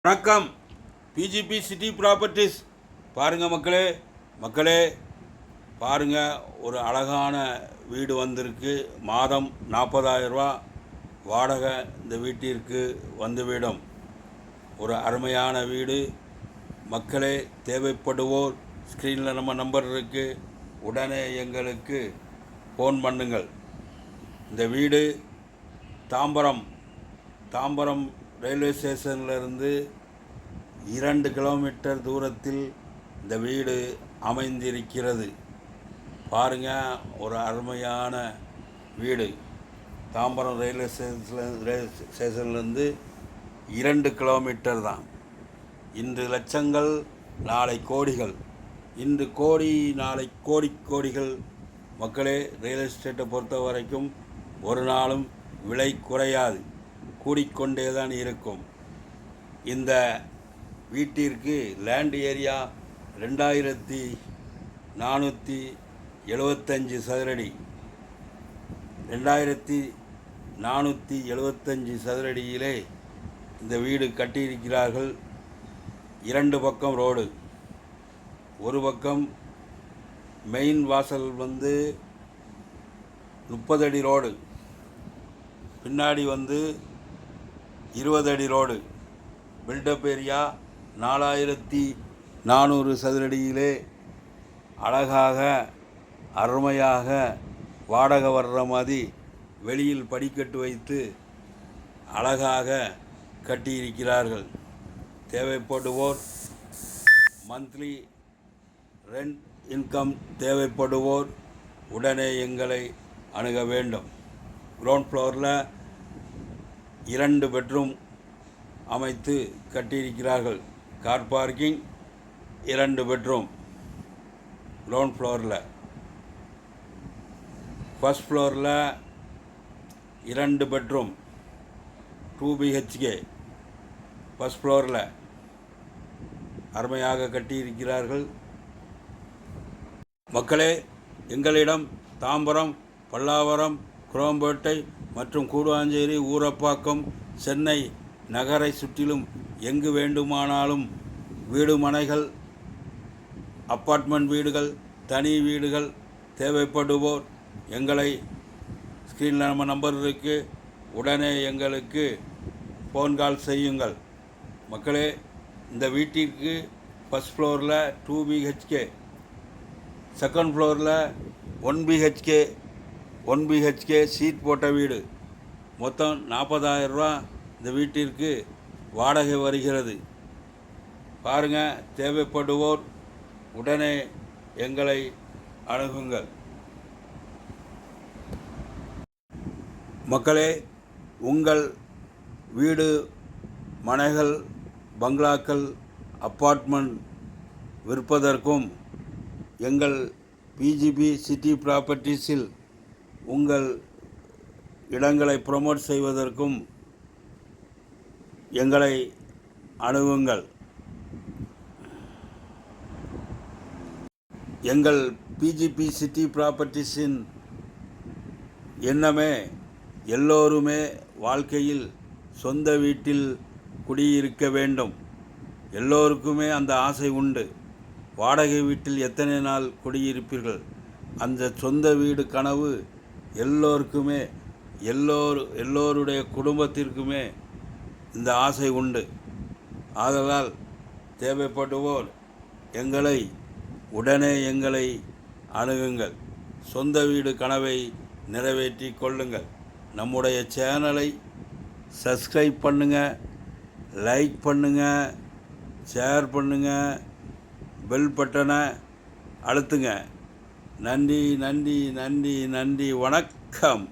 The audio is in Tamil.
வணக்கம். பிஜிபி சிட்டி ப்ராப்பர்ட்டிஸ் பாருங்கள் மக்களே பாருங்கள். ஒரு அழகான வீடு வந்திருக்கு. மாதம் 40,000 ரூபா வாடகை இந்த வீட்டிற்கு வந்துவிடும். ஒரு அருமையான வீடு மக்களே. தேவைப்படுவோர் ஸ்க்ரீனில் நம்ம நம்பர் இருக்குது, உடனே எங்களுக்கு ஃபோன் பண்ணுங்கள். இந்த வீடு தாம்பரம் ரயில்வே ஸ்டேஷன்லேருந்து 2 கிலோமீட்டர் தூரத்தில் இந்த வீடு அமைந்திருக்கிறது. பாருங்கள், ஒரு அருமையான வீடு. தாம்பரம் ரயில்வே ஸ்டேஷன்லேருந்து 2 கிலோமீட்டர் தான். இன்று லட்சங்கள், நாளை கோடிகள். இன்று கோடி, நாளை கோடிகள். மக்களே, ரியல் எஸ்டேட்டை பொறுத்த வரைக்கும் ஒரு நாளும் விலை குறையாது, கூடிக்கொண்டே தான் இருக்கும். இந்த வீட்டிற்கு லேண்ட் ஏரியா 2475 சதுரடி. 2475 சதுரடியிலே இந்த வீடு கட்டியிருக்கிறார்கள். 2 பக்கம் ரோடு. ஒரு பக்கம் மெயின் வாசல் 30 அடி ரோடு, பின்னாடி 20 அடி ரோடு. பில்டப் ஏரியா 4400 சதுரடியிலே அழகாக அருமையாக வாடகை வர்ற மாதிரி வெளியில் படிக்கட்டு வைத்து அழகாக கட்டியிருக்கிறார்கள். தேவைப்படுவோர் மந்த்லி ரெண்ட் இன்கம் தேவைப்படுவோர் உடனே எங்களை அணுக வேண்டும். கிரவுண்ட் ஃப்ளோரில் 2 பெட்ரூம் அமைத்து கட்டியிருக்கிறார்கள். கார் பார்க்கிங், 2 பெட்ரூம் கிரவுண்ட் ஃப்ளோரில். ஃபர்ஸ்ட் ஃப்ளோரில் 2 பெட்ரூம் 2 BHK ஃபர்ஸ்ட் ஃப்ளோரில் அருமையாக கட்டியிருக்கிறார்கள். மக்களே, எங்களிடம் தாம்பரம், பல்லாவரம், குரோம்பேட்டை மற்றும் கூடுவாஞ்சேரி, ஊரப்பாக்கம், சென்னை நகரை சுற்றிலும் எங்கு வேண்டுமானாலும் வீடு மனைகள், அப்பார்ட்மெண்ட் வீடுகள், தனி வீடுகள் தேவைப்படுவோர் எங்களை ஸ்க்ரீனில் நம்ம நம்பர் இருக்குது, உடனே எங்களுக்கு ஃபோன் கால் செய்யுங்கள். மக்களே, இந்த வீட்டிற்கு ஃபஸ்ட் ஃப்ளோரில் 2 BHK, செகண்ட் ஃப்ளோரில் 1 BHK சீட் போட்ட வீடு. மொத்தம் 40,000 ரூபா இந்த வீட்டிற்கு வாடகை வருகிறது. பாருங்கள், தேவைப்படுவோர் உடனே எங்களை அணுகுங்கள். மக்களே, உங்கள் வீடு, மனைகள், பங்களாக்கள், அப்பார்ட்மெண்ட் விற்பதற்கும் எங்கள் பிஜிபி சிட்டி ப்ராப்பர்ட்டிஸில் உங்கள் இடங்களை ப்ரமோட் செய்வதற்கும் எங்களை அணுகுங்கள். எங்கள் பிஜிபி சிட்டி ப்ராப்பர்ட்டிஸின் எண்ணமே எல்லோருமே வாழ்க்கையில் சொந்த வீட்டில் குடியிருக்க வேண்டும். எல்லோருக்குமே அந்த ஆசை உண்டு. வாடகை வீட்டில் எத்தனை நாள் குடியிருப்பீர்கள்? அந்த சொந்த வீடு கனவு எல்லோருக்குமே, எல்லோருடைய குடும்பத்திற்குமே இந்த ஆசை உண்டு. ஆதலால் தேவைப்படுவோர் உடனே எங்களை அணுகுங்கள். சொந்த வீடு கனவை நிறைவேற்றி கொள்ளுங்கள். நம்முடைய சேனலை சப்ஸ்கிரைப் பண்ணுங்கள், லைக் பண்ணுங்கள், ஷேர் பண்ணுங்கள், பெல் பட்டனை அழுத்துங்க. நன்றி. வணக்கம்.